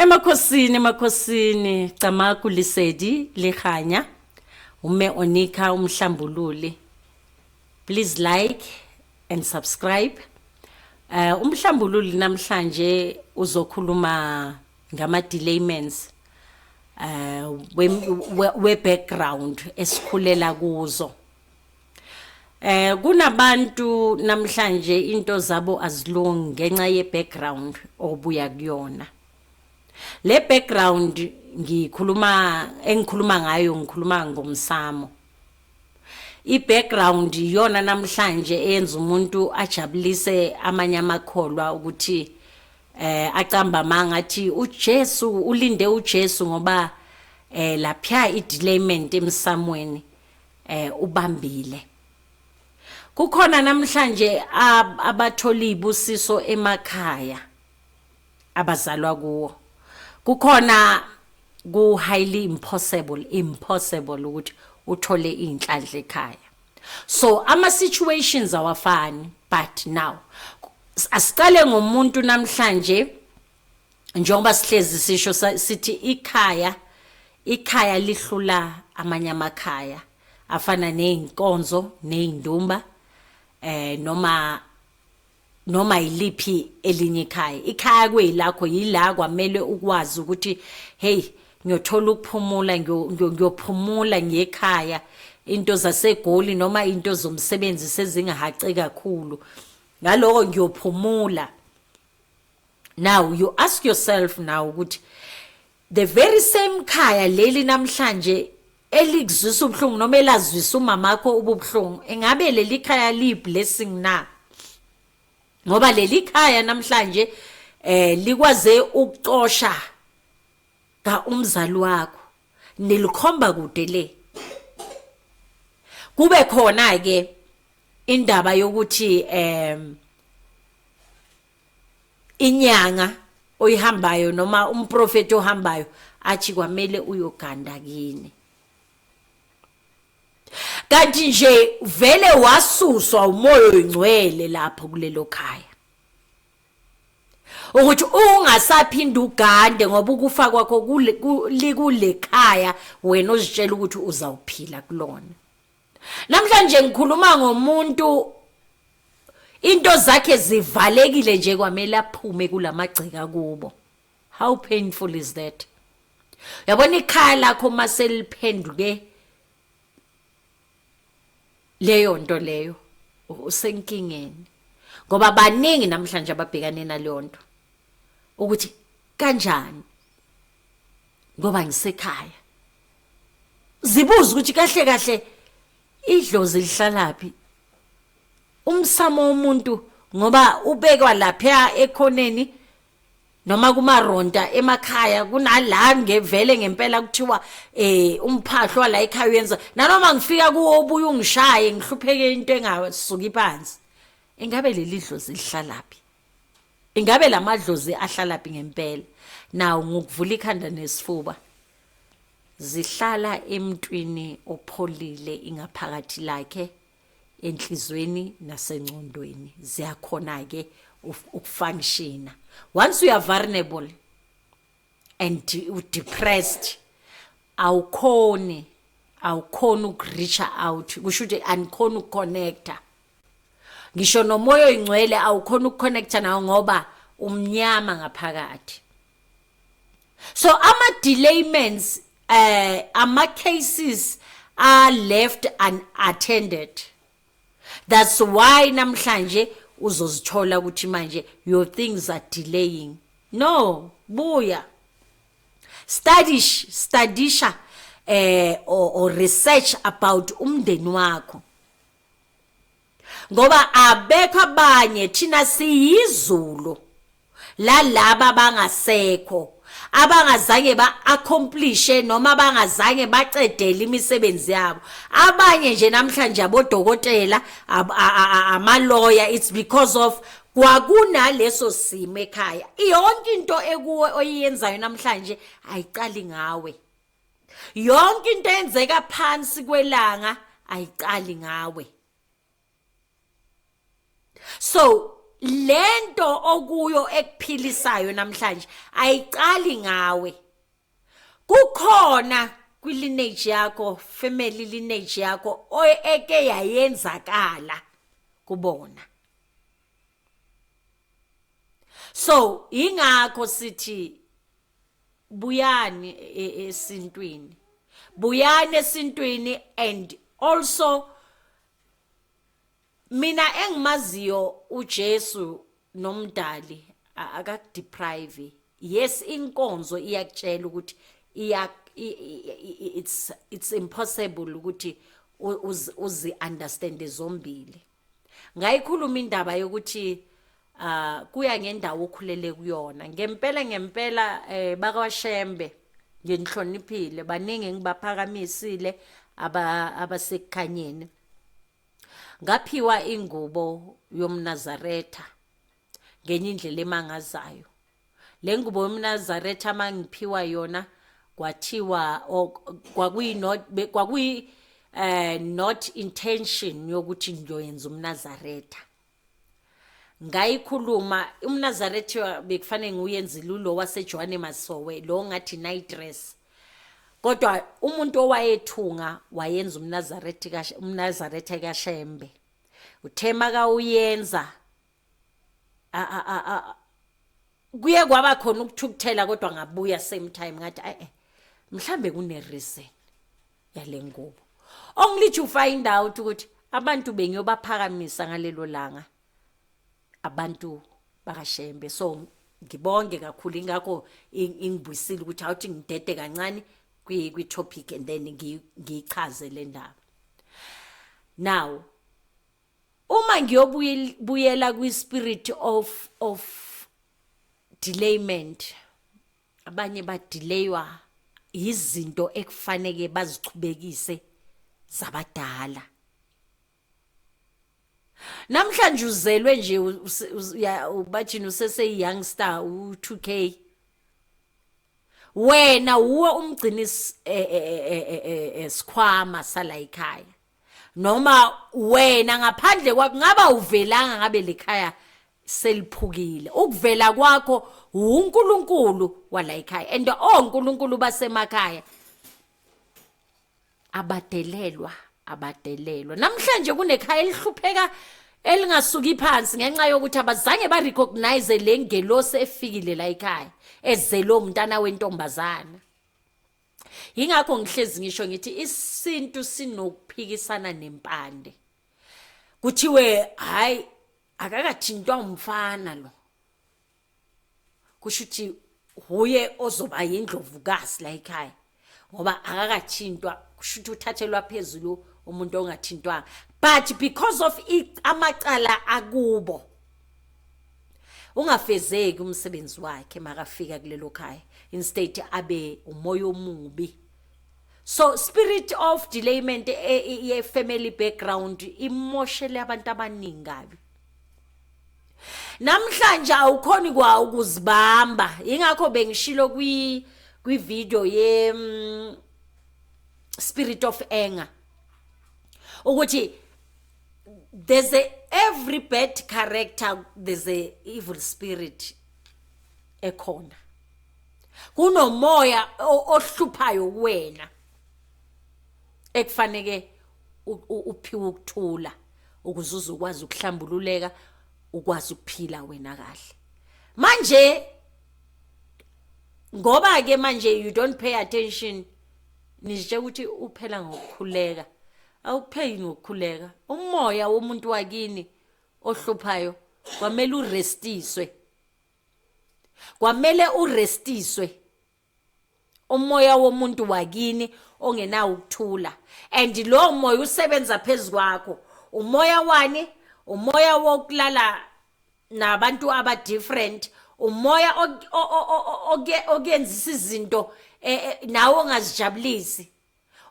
Emakhosini Camaku Lisedi Lehanya ume Onika umhlambululi. Please like and subscribe. Umhlambululi namhlanje uzokhuluma ngama delayments we background esikhulela kuzo. Kunabantu namhlanje into zabo azilungi ngenxa ye background obuya kuyona. Le background engikhuluma ngayo ngikhuluma ngomsamo. I background yona namhlanje eyenza umuntu ajabulise amanye amakholwa ukuthi aqamba mangathi uJesu ulinde uJesu ngoba lapha I delayment emsamweni ubambile. Kukhona namhlanje abatholi ibusiso emakhaya abazalwa kuwo. Kukhona ku highly impossible ukuthi uthole inhlanhla ekhaya. So ama situations awafani, but now asiqale ngomuntu namhlanje njengoba sihlezi sisho sithi ikhaya lihlula amanye amakhaya afana nezinkonzo nezindumba noma iliphi elinye ikhaya kwelakho yila kwamele ukwazi ukuthi hey ngiyothola ukuphumula ngiyophumula ngekhaya into zasegoli noma into zomsebenzi sezingahace kakhulu ngaloko ngiyophumula. Now you ask yourself now ukuthi the very same khaya leli namhlanje elikuzwisa ubhlungu noma elazwisa umamakho ububhlungu engabe leli khaya li blessing na? Ngoba leli khaya namhlanje likwaze ukuxosha ka umzali wakho nilikhomba kude le. Kube khona ke indaba yokuthi inyanga oyihambayo noma umprofeti ohambayo athi kwamele uyoganda kini. Kanti nje vele wasuswa umoya oyingcwele lapho kulelo khaya. Ukuthi ungasaphinda ugande ngoba ukufa kwakho kule khaya wena uzitshela ukuthi uzawuphila kulona. Namhlanje ngikhuluma ngomuntu into zakhe zivalekile nje kwamele aphume kulamagcika kubo. How painful is that? Yabona ikhaya lakho maseliphenduke leyo nto leyo usenkingeni ngoba baningi namhlanje ababhekane naleyo nto ukuthi kanjani ngoba ngisekhaya. Zibuza ukuthi kahle idlozi lihlalaphi umsamo womuntu ngoba ubekwa lapha ekhoneni noma kumaronda emakhaya kunala ngevele ngempela kuthiwa umphahlo la ekhaya uyenza nanoma ngifika kuwo ubuye ungishaye ngihlupheke into engasuki phansi. Ingabe leli dlozi lihlalaphi? Ingabe lamadlozi ahlalaphi ngempela? Nawu ngokuvula ikhanda nesifuba zihlala emntwini opholile ingaphakathi lakhe enhlizweni nasengqondweni ziyakhona ke ukufunctiona. Once you are vulnerable and depressed awukhoni ukureach out kusho ukuthi anikhona ukuconnecta. Ngisho nomoya oyingcwele awukhona ukuconnecta nawo ngoba umnyama ngaphakathi. So ama delayments ama cases are left unattended. That's why namhlanje uzozithola ukuthi manje your things are delaying. No, buya studisha or research about umndeni wakho ngoba abekho abanye thina siyizulu lalaba bangasekho abangazange ba-accomplish noma bangazange bacedele imisebenzi yabo. Abanye nje namhlanje abodokotela ama-lawyer it's because of kwakunaleso simo ekhaya. Yonke into ekuwe oyenzayo namhlanje ayiqali ngawe. Yonke into enzeka phansi kwelanga ayiqali ngawe. So lento okuyo ekuphilisayo namhlanje ayiqali ngawe. Kukhona kwilineage yakho, family lineage yakho eke yayenzakala kubona. So ingakho sithi buyani esintwini. Buyani esintwini, and also mina engimaziyo uJesu nomdali akakudeprive. Yes, inkonzo iyakutshela ukuthi it's impossible ukuthi uzi understand zombili. Ngayikhuluma indaba yokuthi kuya ngendawo okhulele kuyona. Ngempela bakwaShembe ngenhloniphile, baningi ngibaphakamisile abasekukhanyeni. Ngaphiwa ingubo yomNazaretha ngenye indlela emangazayo. Le ngubo yomNazaretha mangiphiwa yona kwathiwa kwakuyi not intention yokuthi ngiyoyenza umNazaretha. Ngayikhuluma umNazaretha bekufanele ngiyenzile lo waseJohane Masowe, lo ngathi night dress. Kodwa umuntu owayethunga wayenza umNazaretha kaShembe. Uthema ka uyenza kuye kwaba khona ukuthukuthela, kodwa ngabuya same time ngathi mhlambe kune reason yalengubo. Ongilithi ufind out ukuthi abantu bengiyobaphakamisa ngalelo langa abantu bakaShembe. So ngibonge kakhulu, ingakho ingibuyisile ukuthi awuthi ngidede kancane kwi topic and then ngichaze le ndaba. Now uma ngiyobuyela kwi spirit of delayment, abanye badelaywa izinto ekufanele bazichubekise zabadala. Namhlanje uzelwe nje ubathini usese youngster u2K, wena uwe umgcini sikhwama sala ekhaya, noma wena ngaphandle kwakho ngaba uvelanga ngabe lekhaya seliphukile. Ukuvela kwakho uNkulunkulu wala ekhaya, and oNkulunkulu basemakhaya abadelelwa. Namhlanje kunekhaya elihlupheka elingasuki phansi ngenxa yokuthi abazange ba recognize le ngelosi efikile la ekhaya ezelo umntana wentombazana. Ingakho ngihlezi ngisho ngithi isintu sinokuphikisana nempande. Kuthiwe hayi akakathintwa umfana lo, kushuthi huye ozoba yindlovukazi la ekhaya ngoba akakathintwa, kushuthi uthathelwa phezulu umuntu ongathintwanga. But because of amacala akubo, ungafezeki umsebenzi wakhe makafika kulelo khaya, instead abe umoya omubi. So spirit of delayment ye family background imoshele abantu abaningi kabi. Namhlanje awukhoni kwa ukuzibamba. Ingakho bengishilo kwi video ye spirit of anger ukuthi there's every bad character, there's a evil spirit ekhona. Kunomoya ohluphayo kuwena ekufanele uphiwe ukuthula ukuze uzokwazi ukuhlambululeka, ukwazi ukuphila wena kahle. Manje ngoba ke manje you don't pay attention, nje ukuthi uphela ngokukhuleka. Awupheyi ngokukhuleka. Umoya womuntu wakini ohluphayo kwamele urestiswe. Kwamele urestiswe umoya womuntu wakini ongenawo ukuthula. And lo moya usebenza phezulu kwakho. Umoya wani? Umoya wokulala nabantu aba different. Umoya ogenzisa izinto nawo ongazijabulisi.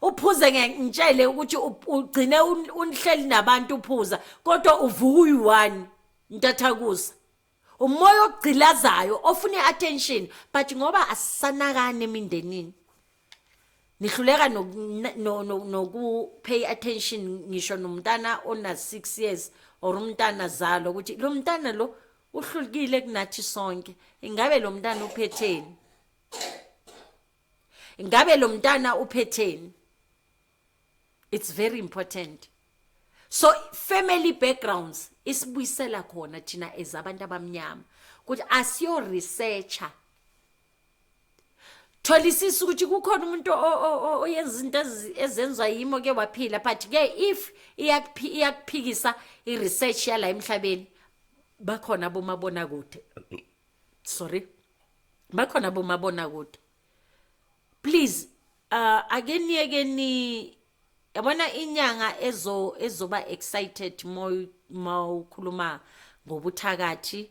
Uphuze ngitshele ukuthi ugcine unihleli nabantu uphuza, kodwa uvuka uyi1 ntathakusa. Umoya ogcilazayo ofuna attention, but ngoba asisanakane emindenini, nihluleka noku pay attention ngisho nomntana ona 6 years or umntana zalo ukuthi lo mntana lo uhlukile kunathi sonke, ingabe lo mntana uphetheni, ingabe lo mntana uphetheni. It's very important. So family backgrounds isibuyisela khona thina ezabantu abamnyama ukuthi asiyo researcher. Tholisisa ukuthi kukhona umuntu oyenza izinto ezenzwa yimo ke waphila, but ke if iyakuphikisa i-research yala emhlabeni, bakhona bomabona kude. Sorry. Bakhona bomabona kude. Please, ageni yabona inyanga ezoba excited mawukhuluma ngobuthakathi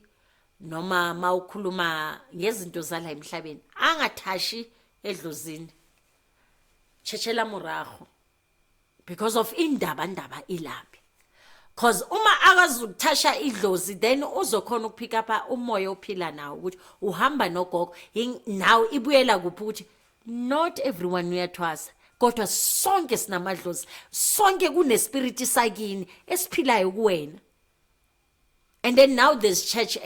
noma mawukhuluma ngezinto zala emhlabeni, angathashi edlozini, tshechela murago, because of indaba ilaphi. Cause uma akazukuthasha idlozi, then uzokhona ukupick up umoya ophila nawo ukuthi uhamba nogogo. Now ibuyela kuphi ukuthi not everyone uyathwasa, kodwa sonke sinamadlozi, sonke kunespirit sakini esiphilayo kuwena. And then now there's church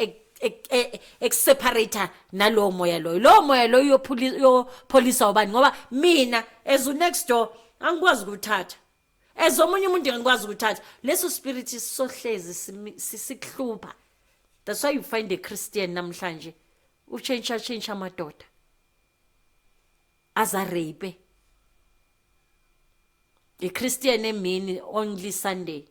separator nalo moya loyo. Lo moya loyo yopolisa ubani, ngoba mina as next door angikwazi ukuthatha, as omunye umuntu angikwazi ukuthatha. Leso spirit sisohlezi sisikhlupa. That's why you find a Christian namhlanje change amadoda as a rape. A Christian emini only Sunday.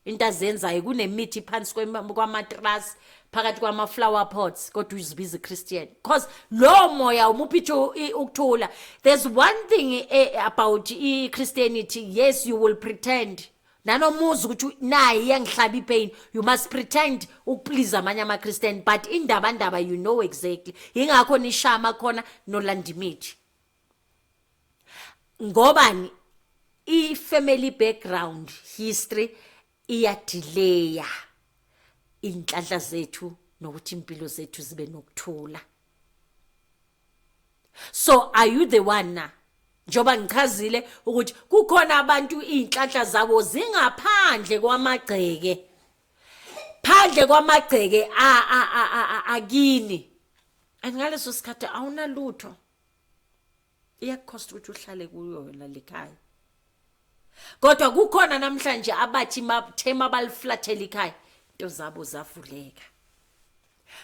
Into azenzayo kunemithi phansi kwamatras phakathi kwama-flower pots, kodwa uzibiza Christian. Because lo moya umuphithi ukuthula. There's one thing about Christianity. Yes, you will pretend. Nanomuzi ukuthi naye iyangihlaba ipain, you must pretend ukuplease amanye ama-Christian, but indaba you know exactly. Yingakho nishama khona nolandimithi. Ngobani? I-family background history iyadileya inhlanhla zethu nokuthi impilo zethu zibe nokuthula. So are you the one na? Njoba ngichazile ukuthi kukhona abantu inhlanhla zabo zingaphandle kwamagceke, phandle kwamagceke akini, and ngaleso sikhathi awunalutho, iyakhosta ukuthi uhlale kuyo la lekhaya. Kodwa kukhona namhlanje abathi mathema baliflathela ikhaya, into zabo zavuleka.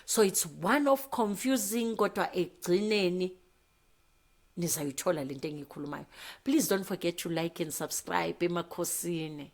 So it's one of confusing, kodwa egcineni nizayithola lento engiyikhulumayo. Please don't forget to like and subscribe emakhosini.